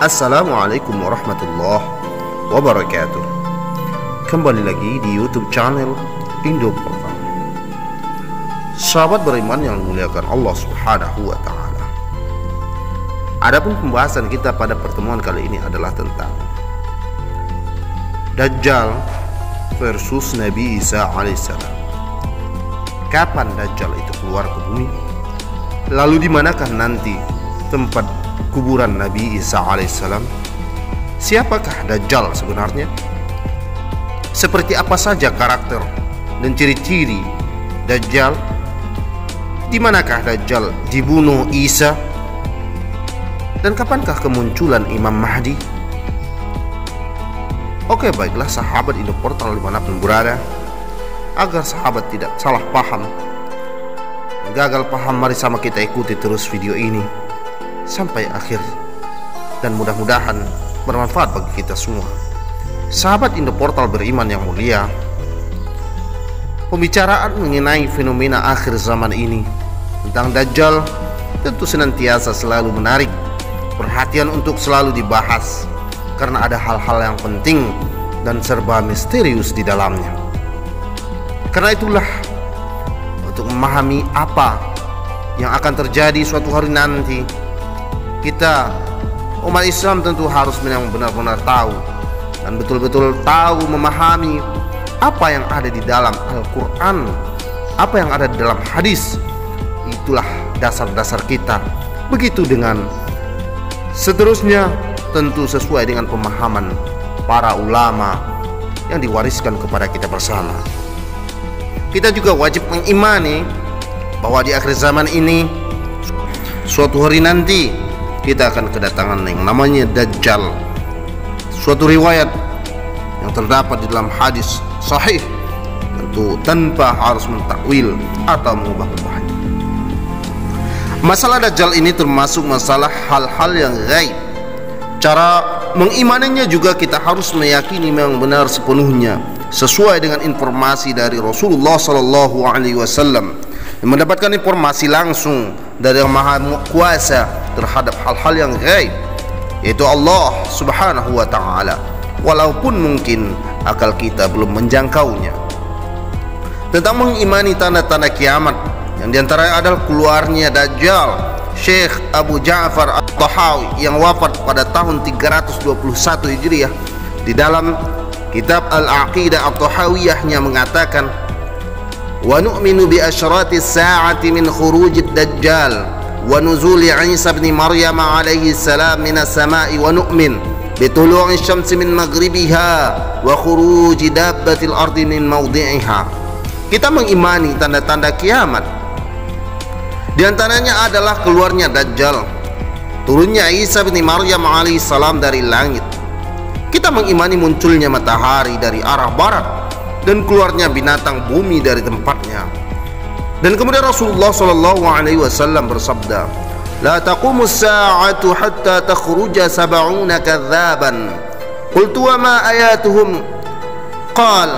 Assalamualaikum warahmatullahi wabarakatuh. Kembali lagi di YouTube channel Indo Portal. Sahabat beriman yang dimuliakan Allah Subhanahu wa Ta'ala, adapun pembahasan kita pada pertemuan kali ini adalah tentang Dajjal versus Nabi Isa alaihissalam. Kapan Dajjal itu keluar ke bumi? Lalu di manakah nanti tempat kuburan Nabi Isa alaihissalam? Siapakah Dajjal sebenarnya? Seperti apa saja karakter dan ciri-ciri Dajjal? Di manakah Dajjal dibunuh Isa? Dan kapankah kemunculan Imam Mahdi? Oke, baiklah sahabat Indo Portal dimanapun berada, agar sahabat tidak salah paham, gagal paham, mari sama kita ikuti terus video ini sampai akhir, dan mudah-mudahan bermanfaat bagi kita semua. Sahabat Indo Portal beriman yang mulia, pembicaraan mengenai fenomena akhir zaman ini tentang Dajjal tentu senantiasa selalu menarik perhatian untuk selalu dibahas, karena ada hal-hal yang penting dan serba misterius di dalamnya. Karena itulah, untuk memahami apa yang akan terjadi suatu hari nanti, kita umat Islam tentu harus benar-benar tahu dan betul-betul tahu, memahami apa yang ada di dalam Al-Quran, apa yang ada di dalam hadis. Itulah dasar-dasar kita. Begitu dengan seterusnya, tentu sesuai dengan pemahaman para ulama yang diwariskan kepada kita bersama. Kita juga wajib mengimani bahwa di akhir zaman ini, suatu hari nanti kita akan kedatangan yang namanya Dajjal. Suatu riwayat yang terdapat di dalam hadis sahih, tentu tanpa harus mentakwil atau mengubah-ubahnya. Masalah Dajjal ini termasuk masalah hal-hal yang gaib. Cara mengimaninya juga kita harus meyakini memang benar sepenuhnya sesuai dengan informasi dari Rasulullah Sallallahu Alaihi Wasallam, yang mendapatkan informasi langsung dari Yang Maha Kuasa terhadap hal-hal yang gaib, yaitu Allah Subhanahu wa Ta'ala, walaupun mungkin akal kita belum menjangkaunya. Tentang mengimani tanda-tanda kiamat, yang diantaranya adalah keluarnya Dajjal, Syekh Abu Ja'far At-Tahawi yang wafat pada tahun 321 Hijriah, di dalam kitab Al-Aqidah At-Tahawiyahnya mengatakan, wa nu'minu bi asyrati sa'ati min khurujid Dajjal wa nuzuli Isa bin Maryam alaihi salam minas sama'i, wa nu'min bi tulu'i syamsi min maghribiha wa khuruji dabbatil ardi min mawdi'iha. Kita mengimani tanda-tanda kiamat. Di antaranya adalah keluarnya Dajjal, turunnya Isa bin Maryam alaihi salam dari langit. Kita mengimani munculnya matahari dari arah barat dan keluarnya binatang bumi dari tempatnya. Dan kemudian Rasulullah Sallallahu Alaihi Wasallam bersabda, la taqumu as-sa'atu hatta takhruja sab'una kadzaban. Qultu wa ma ayatuhum? Qal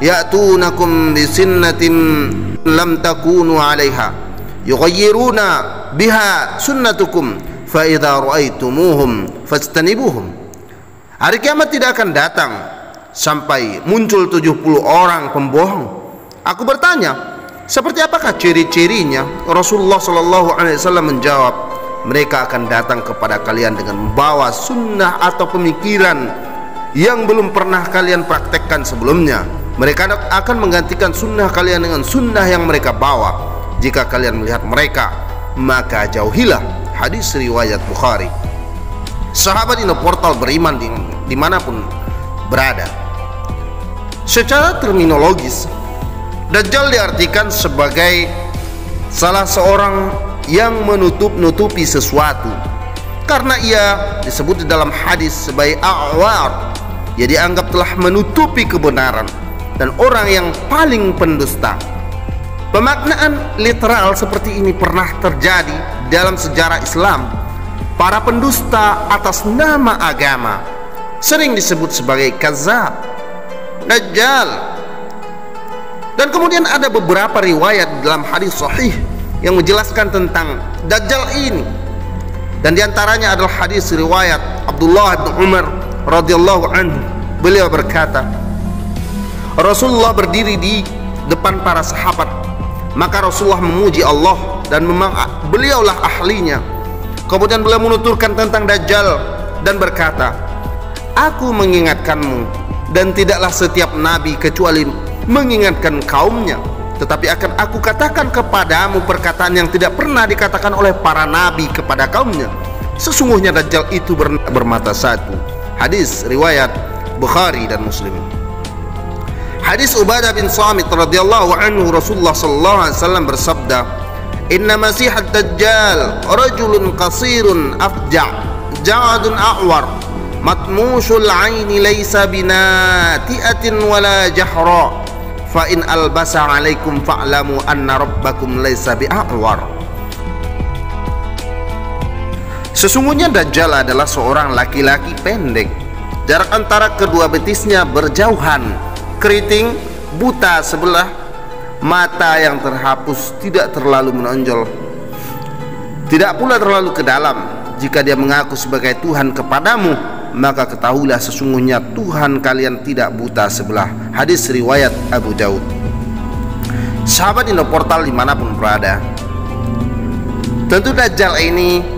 ya'tunakum bi sunnatin lam takunu 'alaiha yughayyiruna biha sunnatukum fa idza ra'aitumuhum fastanibuhum. Hari kiamat tidak akan datang sampai muncul 70 orang pembohong. Aku bertanya, seperti apakah ciri-cirinya? Rasulullah Sallallahu Alaihi Wasallam menjawab, mereka akan datang kepada kalian dengan membawa sunnah atau pemikiran yang belum pernah kalian praktekkan sebelumnya. Mereka akan menggantikan sunnah kalian dengan sunnah yang mereka bawa. Jika kalian melihat mereka, maka jauhilah. Hadis riwayat Bukhari. Sahabat Indo Portal beriman dimanapun berada, secara terminologis Dajjal diartikan sebagai salah seorang yang menutup-nutupi sesuatu, karena ia disebut di dalam hadis sebagai a'war. Ia dianggap telah menutupi kebenaran dan orang yang paling pendusta. Pemaknaan literal seperti ini pernah terjadi dalam sejarah Islam. Para pendusta atas nama agama sering disebut sebagai kadzab, Dajjal. Dan kemudian ada beberapa riwayat dalam hadis sahih yang menjelaskan tentang Dajjal ini. Dan diantaranya adalah hadis riwayat Abdullah bin Umar radhiyallahu anhu. Beliau berkata, Rasulullah berdiri di depan para sahabat, maka Rasulullah memuji Allah dan memang beliaulah ahlinya. Kemudian beliau menuturkan tentang Dajjal dan berkata, aku mengingatkanmu, dan tidaklah setiap nabi kecuali mengingatkan kaumnya, tetapi akan aku katakan kepadamu perkataan yang tidak pernah dikatakan oleh para nabi kepada kaumnya. Sesungguhnya Dajjal itu bermata satu. Hadis riwayat Bukhari dan Muslim. Hadis Ubadah bin Samit radhiyallahu anhu, Rasulullah sallallahu alaihi wasallam bersabda, inna masih ad-dajjal rajulun qasirun afja' ja'adun a'war matmushul 'aini laysa binati'atin wala jahra fa in albasa 'alaikum fa'lamu anna rabbakum laysa bi'a'war. Sesungguhnya Dajjal adalah seorang laki-laki pendek, jarak antara kedua betisnya berjauhan, keriting, buta sebelah, mata yang terhapus, tidak terlalu menonjol, tidak pula terlalu ke dalam. Jika dia mengaku sebagai Tuhan kepadamu, maka ketahuilah sesungguhnya Tuhan kalian tidak buta sebelah. Hadis riwayat Abu Daud. Sahabat Indo Portal dimanapun berada, tentu Dajjal ini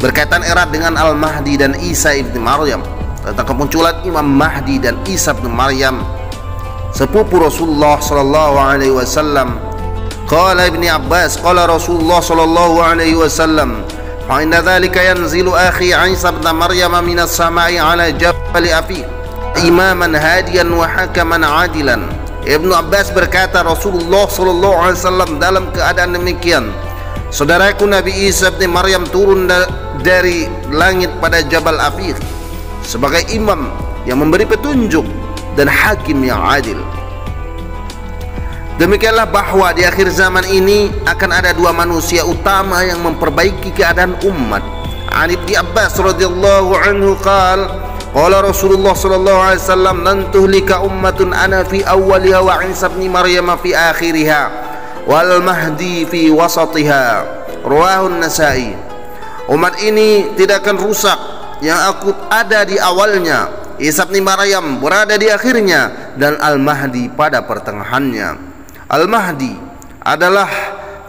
berkaitan erat dengan Al-Mahdi dan Isa ibn Maryam. Tentang kemunculan Imam Mahdi dan Isa ibn Maryam, sepupu Rasulullah sallallahu alaihi wasallam. Qala Ibnu Abbas qala Rasulullah sallallahu alaihi wasallam, fa inna dzalika yanzilu akhi Isa ibn Maryam minas samai ala jabal afiq imaman hadiyan wa hakaman adilan. Ibnu Abbas berkata, Rasulullah sallallahu alaihi wasallam dalam keadaan demikian, saudaraku Nabi Isa bin Maryam turun dari langit pada Jabal Afiq sebagai imam yang memberi petunjuk dan hakim yang adil. Demikianlah bahwa di akhir zaman ini akan ada dua manusia utama yang memperbaiki keadaan umat. An Ibnu Abbas radhiyallahu anhu qala Rasulullah sallallahu alaihi wasallam, lan tuhlika ummatun ana fi awwaliha wa Isa bin Maryam fi akhiriha wal Mahdi fi wasatiha. Rawahu An-Nasa'i. Umat ini tidak akan rusak yang aku ada di awalnya, Isa bin Maryam berada di akhirnya, dan Al-Mahdi pada pertengahannya. Al-Mahdi adalah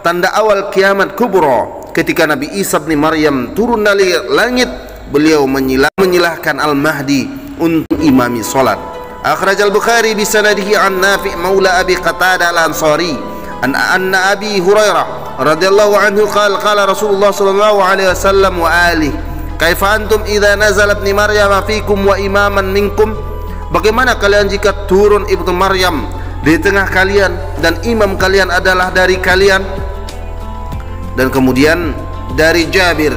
tanda awal kiamat kubra. Ketika Nabi Isa bin Maryam turun dari langit, beliau menyilahkan Al-Mahdi untuk imami salat. Akhraj Al-Bukhari bi sanadihi an Nafi' maula Abi Qatadah Al-Ansari anna Abi Hurairah radhiyallahu anhu qala Rasulullah sallallahu alaihi wasallam wa alihi, kaifa antum idza nazala ibnu Maryam fikum wa imaman minkum? Bagaimana kalian jika turun Ibnu Maryam di tengah kalian dan imam kalian adalah dari kalian? Dan kemudian dari Jabir,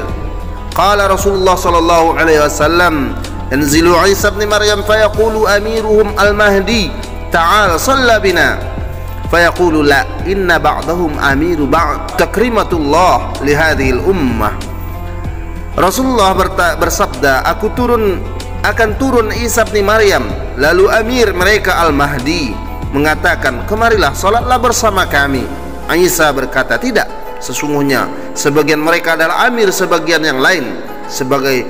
qala Rasulullah sallallahu alaihi wasallam, yanzilu Isa ibn Maryam fayaqulu amiruhum al-Mahdi ta'al shalla bina fayaqulu la inna ba'dahum amiru ba'd takrimatullah li hadhil ummah. Rasulullah bersabda, akan turun Isa bin Maryam, lalu amir mereka Al-Mahdi mengatakan, kemarilah salatlah bersama kami. Isa berkata, tidak, sesungguhnya sebagian mereka adalah amir sebagian yang lain, sebagai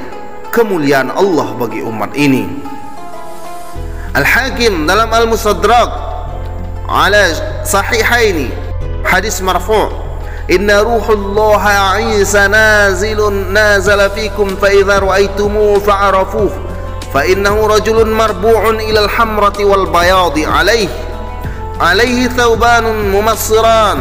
kemuliaan Allah bagi umat ini. Al-Hakim dalam Al-Mustadrak ala sahihaini, hadis marfu', inna ruhullah Isa nazala fikum fa idza ra'aitumuhu fa'arafuhu fa innahu rajulun marbu'un ila al-hamrati wal bayadi alaihi thawbanun mumassiran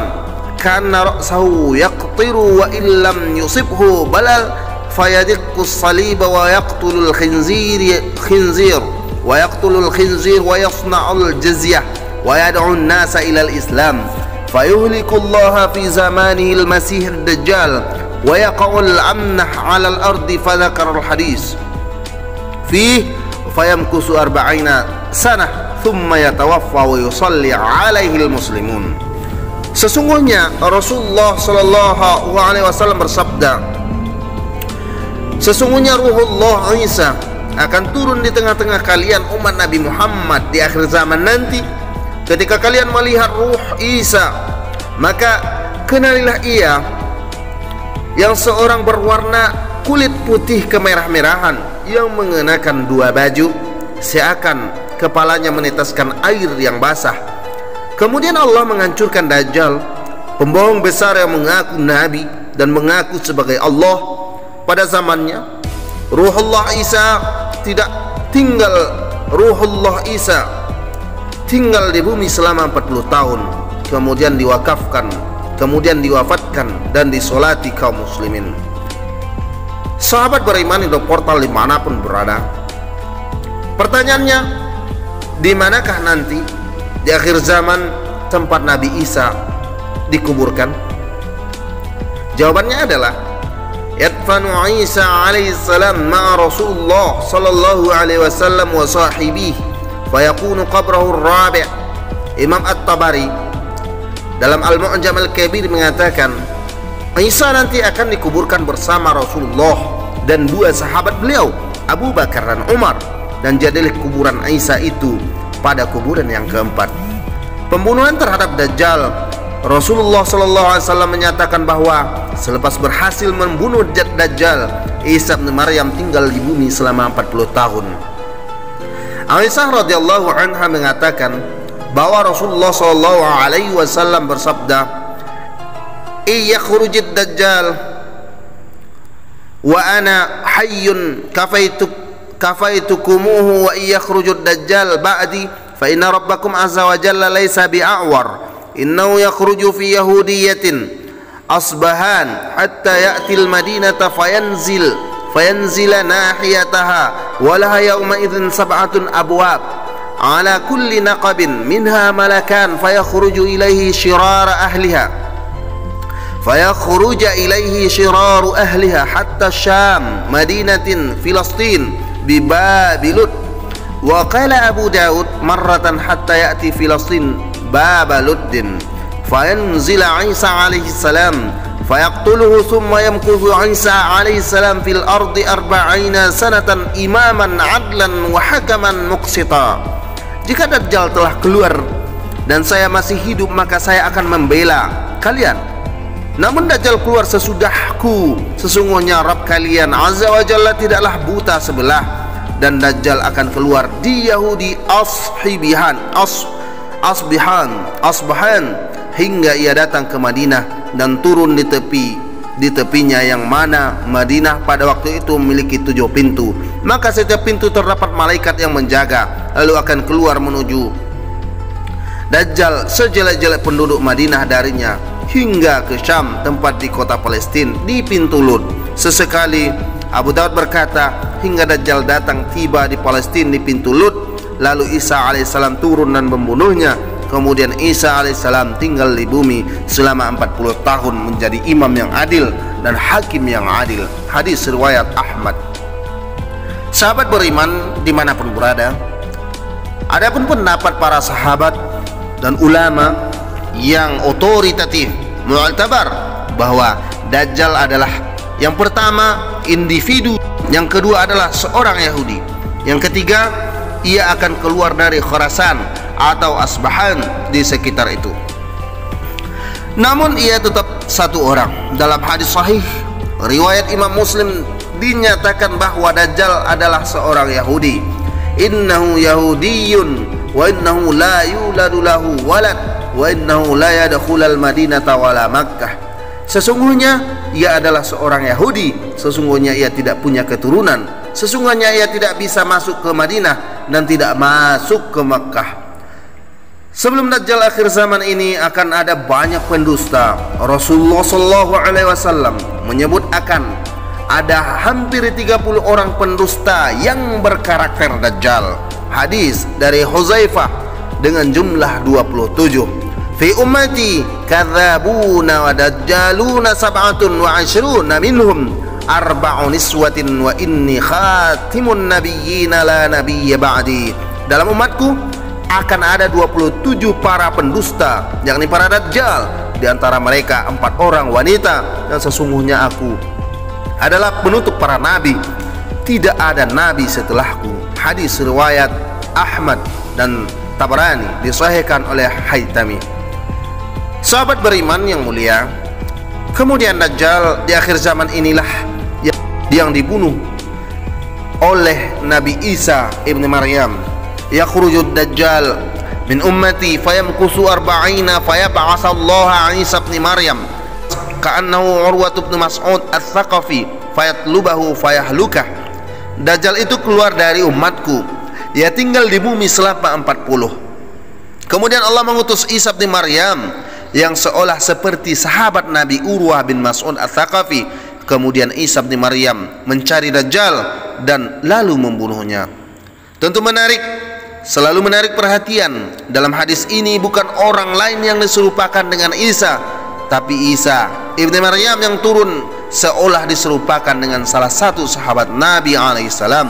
kana ra'sahu yaqtiru wa illam yusibhu balal fayadiqqu as-saliba wa yaqtulu al-khinzir wa yasna'u al-jizyah wa yad'u an-nasa ila al-islam fayuhliku Allah fi zamanihi al-masih ad-dajjal wa yaqa'u al-amnah 'ala al-ardi fadhakara al-hadis fihi fayamkusu 40 sanah thumma yatawaffa wa yusalli 'alaihi al-muslimun. Sesungguhnya Rasulullah sallallahu alaihi wasallam bersabda, sesungguhnya ruhullah Isa akan turun di tengah-tengah kalian umat Nabi Muhammad di akhir zaman nanti. Ketika kalian melihat ruh Isa, maka kenalilah ia yang seorang berwarna berkulit putih kemerah-merahan yang mengenakan dua baju, seakan kepalanya meneteskan air yang basah. Kemudian Allah menghancurkan Dajjal, pembohong besar yang mengaku nabi dan mengaku sebagai Allah pada zamannya. Ruhullah Isa tinggal di bumi selama 40 tahun, kemudian diwakafkan, kemudian diwafatkan dan disolati kaum muslimin. Sahabat beriman di portal dimanapun berada, pertanyaannya, di manakah nanti di akhir zaman tempat Nabi Isa dikuburkan? Jawabannya adalah yadfanu Isa alaihissalam ma'a Rasulullah sallallahu alaihi wasallam wa sahibihi fayakunu qabrahu rabi'. Imam At-Tabari dalam Al-Mu'jam Al-Kabir mengatakan, Isa nanti akan dikuburkan bersama Rasulullah dan dua sahabat beliau, Abu Bakar dan Umar, dan jadilah kuburan Isa itu pada kuburan yang keempat. Pembunuhan terhadap Dajjal, Rasulullah SAW menyatakan bahwa selepas berhasil membunuh Dajjal, Isa bin Maryam tinggal di bumi selama 40 tahun. Aisyah radhiyallahu anha mengatakan bahwa Rasulullah SAW bersabda, "Iyakhrujid Dajjal wa ana hayyun kafaitukumuhu wa iyakhrujud Dajjal ba'di fa inna rabbakum azza wa jalla laysa bi'awar innahu yakhruju fi yahudiyatin asbahan hatta ya'til madinata fayanzila nahiyataha wa laha yawma idzin sab'atun abwab ala kulli naqabin minha malakan fayakhruju ilaihi shirara ahliha شرار أهلها حتى الشام مدينة فلسطين بباب لد. وقال أبو داود مرة حتى يأتي فلسطين باب لد فينزل عيسى عليه السلام فيقتله ثم يمكث عيسى عليه السلام في الأرض 40 سنة إماما عدلا وحكما مقسطا. Jika Dajjal telah keluar dan saya masih hidup, maka saya akan membela kalian. Namun Dajjal keluar sesudahku, sesungguhnya Rabb kalian azza wa jalla tidaklah buta sebelah, dan Dajjal akan keluar di Yahudi Asbahan hingga ia datang ke Madinah dan turun di tepinya, yang mana Madinah pada waktu itu memiliki 7 pintu. Maka setiap pintu terdapat malaikat yang menjaga, lalu akan keluar menuju Dajjal sejelek-jelek penduduk Madinah darinya hingga ke Syam, tempat di kota Palestina di pintu Lud. Sesekali Abu Daud berkata, hingga Dajjal datang tiba di Palestina di pintu Lud, lalu Isa alaihissalam turun dan membunuhnya. Kemudian Isa alaihissalam tinggal di bumi selama 40 tahun menjadi imam yang adil dan hakim yang adil. Hadis riwayat Ahmad. Sahabat beriman dimanapun berada, adapun pendapat para sahabat dan ulama yang otoritatif mu'tabar bahwa Dajjal adalah yang pertama individu, yang kedua adalah seorang Yahudi, yang ketiga ia akan keluar dari Khurasan atau Asbahan di sekitar itu. Namun ia tetap satu orang. Dalam hadis sahih riwayat Imam Muslim dinyatakan bahwa Dajjal adalah seorang Yahudi. Innahu Yahudiyyun wa innahu la yuladu lahu walad wa innahu la yadkhulul madinata wala Makkah. Sesungguhnya ia adalah seorang Yahudi, sesungguhnya ia tidak punya keturunan, sesungguhnya ia tidak bisa masuk ke Madinah dan tidak masuk ke Makkah. Sebelum Dajjal akhir zaman ini akan ada banyak pendusta. Rasulullah SAW menyebut akan ada hampir 30 orang pendusta yang berkarakter Dajjal. Hadis dari Huzaifah dengan jumlah 27. Fi ummati kadzabuna wa dajjaluna 27 minhum arba'u niswatin wa inni khatimun nabiyyina la nabiyya ba'di. Dalam umatku akan ada 27 para pendusta, yakni para Dajjal. Di antara mereka 4 orang wanita, dan sesungguhnya aku adalah penutup para nabi, tidak ada nabi setelahku. Hadis riwayat Ahmad dan Tabarani, disahihkan oleh Haytami. Sahabat beriman yang mulia, kemudian Dajjal di akhir zaman inilah yang dibunuh oleh Nabi Isa ibn Maryam. Yakhrujud dajjal min ummati fayamkusu arba'ina fayab'asallahu Isa ibn Maryam ka'annahu Urwah bin Mas'ud Ats-Tsaqafi fayatlubahu fayahlukah. Dajjal itu keluar dari umatku, ia tinggal di bumi selama 40. Kemudian Allah mengutus Isa bin Maryam yang seolah seperti sahabat Nabi Urwah bin Mas'ud Ats-Tsaqafi. Kemudian Isa bin Maryam mencari Dajjal dan lalu membunuhnya. Tentu menarik, selalu menarik perhatian. Dalam hadis ini bukan orang lain yang diserupakan dengan Isa, tapi Isa ibn Maryam yang turun seolah diserupakan dengan salah satu sahabat Nabi alaihissalam,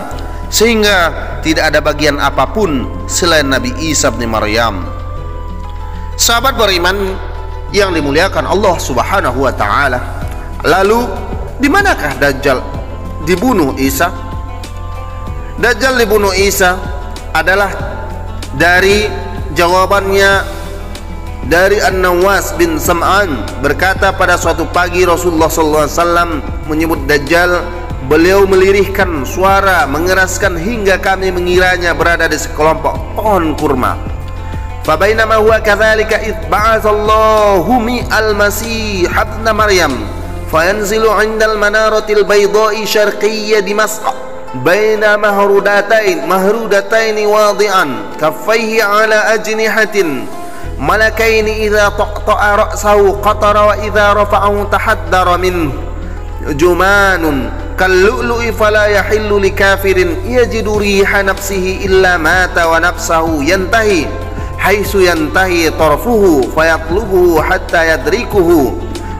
sehingga tidak ada bagian apapun selain Nabi Isa bin Maryam. Sahabat beriman yang dimuliakan Allah Subhanahu wa taala, lalu di manakah Dajjal dibunuh Isa? Dajjal dibunuh Isa adalah dari jawabannya dari An-Nawas bin Sam'an, berkata pada suatu pagi Rasulullah SAW menyebut Dajjal. Beliau melirihkan suara, mengeraskan hingga kami mengiranya berada di sekelompok pohon kurma. Fabainama huwa kadzalika id ba'atsallahu al-Masih ibn Maryam fayanzilu 'indal manaratil bayda'i syarqiyyah Dimashq baina mahrudatain wadi'an kaffaihi 'ala ajnihatin malakaini idza taqta'a ra'sahu qatara wa idza rafa'ahu tahaddara min jumanun kallu'lu'i fala yahillu likafirin yajidu riha nafsihi illa mata wa nafsahu yantahi haitsu yantahi tarfuhu fayatlubuhu hatta yadrikuhu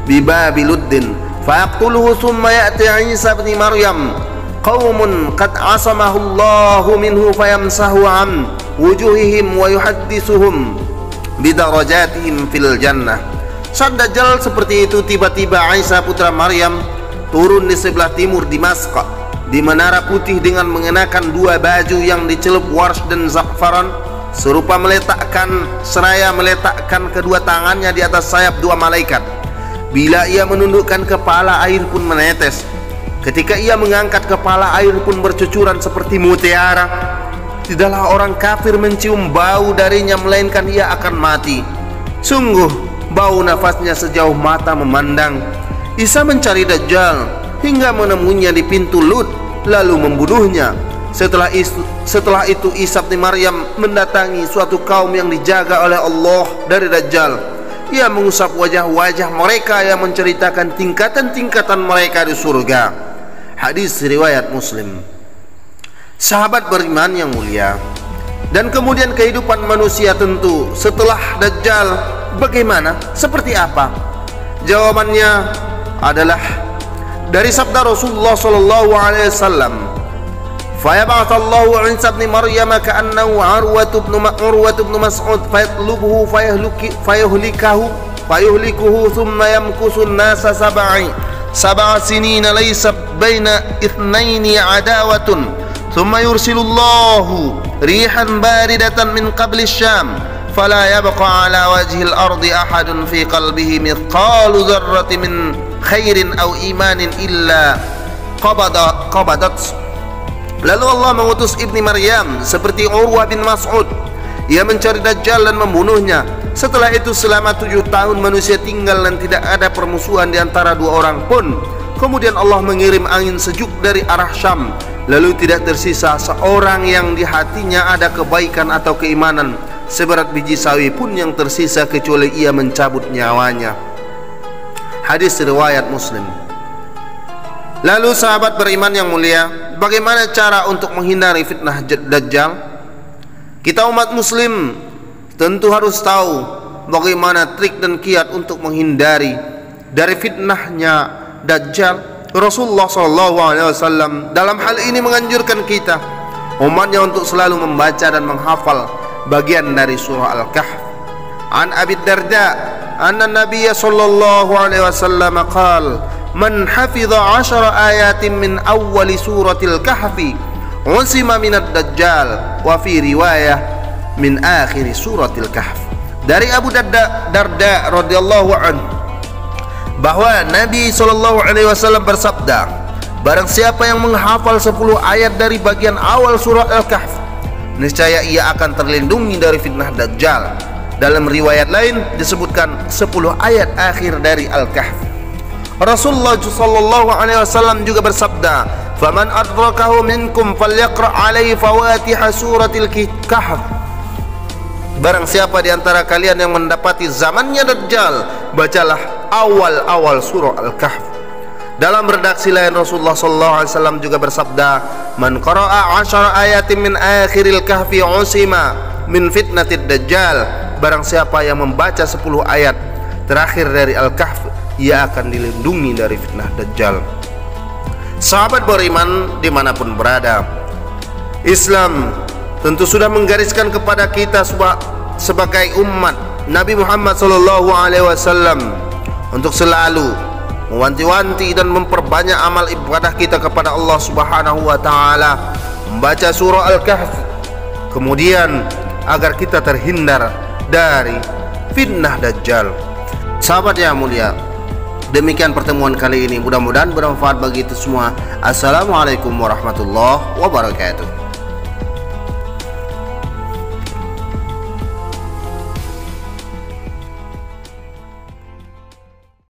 bibabi luddin fayaqtuluhu thumma ya'ti Isa ibn Maryam qaumun qad asamahu Allahu minhu fayamsahu an wujuhihim wa yuhaddithuhum bidarajatihim fil jannah. Saat Dajjal seperti itu, tiba-tiba Isa putra Maryam turun di sebelah timur Dimashq di menara putih dengan mengenakan dua baju yang dicelup wars dan za'faran, serupa seraya meletakkan kedua tangannya di atas sayap dua malaikat. Bila ia menundukkan kepala, air pun menetes. Ketika ia mengangkat kepala, air pun bercucuran seperti mutiara. Tidaklah orang kafir mencium bau darinya, melainkan ia akan mati. Sungguh bau nafasnya sejauh mata memandang. Isa mencari Dajjal hingga menemuinya di pintu Lut, lalu membunuhnya. Setelah itu Isa bin Maryam mendatangi suatu kaum yang dijaga oleh Allah dari Dajjal. Ia mengusap wajah-wajah mereka yang menceritakan tingkatan-tingkatan mereka di surga. Hadis riwayat Muslim. Sahabat beriman yang mulia, dan kemudian kehidupan manusia tentu setelah Dajjal bagaimana? Seperti apa? Jawabannya adalah dari sabda Rasulullah sallallahu alaihi wasallam, fayab'atsallahu Isa ibn Maryam ka'annahu Urwah bin Mas'ud fayatlubuhu fayuhlikuhu thumma yamkusu an-nasa sab'a sinina laysa baina ithnaini adawatun thumma yursilullahu rihan baridatan min qabli Syam fala yabqa ala wajhil ardi ahadun fi qalbihi mithqalu dzarratin min khairin aw imanin illa qabadat. Lalu Allah mengutus Ibni Maryam seperti Urwah bin Mas'ud. Ia mencari Dajjal dan membunuhnya. Setelah itu selama 7 tahun manusia tinggal dan tidak ada permusuhan di antara dua orang pun. Kemudian Allah mengirim angin sejuk dari arah Syam. Lalu tidak tersisa seorang yang di hatinya ada kebaikan atau keimanan. Seberat biji sawi pun yang tersisa kecuali ia mencabut nyawanya. Hadis riwayat Muslim. Lalu sahabat beriman yang mulia, bagaimana cara untuk menghindari fitnah Dajjal? Kita umat muslim tentu harus tahu bagaimana trik dan kiat untuk menghindari dari fitnahnya Dajjal. Rasulullah SAW dalam hal ini menganjurkan kita umatnya untuk selalu membaca dan menghafal bagian dari surah Al-Kahf. An Abi Darda anna Nabiy sallallahu alaihi wasallam qala man hafidha 10 ayatin min awwal suratil kahfi usima minad dajjal wa fi riwayah min akhir suratil kahf. Dari Abu Darda radhiyallahu anhu bahwa Nabi sallallahu alaihi wasallam bersabda, barang siapa yang menghafal 10 ayat dari bagian awal surah Al-Kahf, niscaya ia akan terlindungi dari fitnah Dajjal. Dalam riwayat lain disebutkan 10 ayat akhir dari Al-Kahf. Rasulullah sallallahu alaihi wasallam juga bersabda, "Faman adrakahu minkum falyaqra alaihi fawatiha suratil Kahf." Barang siapa di antara kalian yang mendapati zamannya Dajjal, bacalah awal-awal surah Al-Kahf. Dalam redaksi lain Rasulullah sallallahu alaihi wasallam juga bersabda, "Man qara'a 10 ayatin min akhiril kahfi usima min fitnatid Dajjal." Barang siapa yang membaca 10 ayat terakhir dari Al-Kahf, ia akan dilindungi dari fitnah Dajjal. Sahabat beriman dimanapun berada, Islam tentu sudah menggariskan kepada kita sebagai umat Nabi Muhammad SAW untuk selalu mewanti-wanti dan memperbanyak amal ibadah kita kepada Allah Subhanahu wa taala, membaca surah Al-Kahf, kemudian agar kita terhindar dari fitnah Dajjal. Sahabat yang mulia, demikian pertemuan kali ini, mudah-mudahan bermanfaat bagi kita semua. Assalamualaikum warahmatullahi wabarakatuh.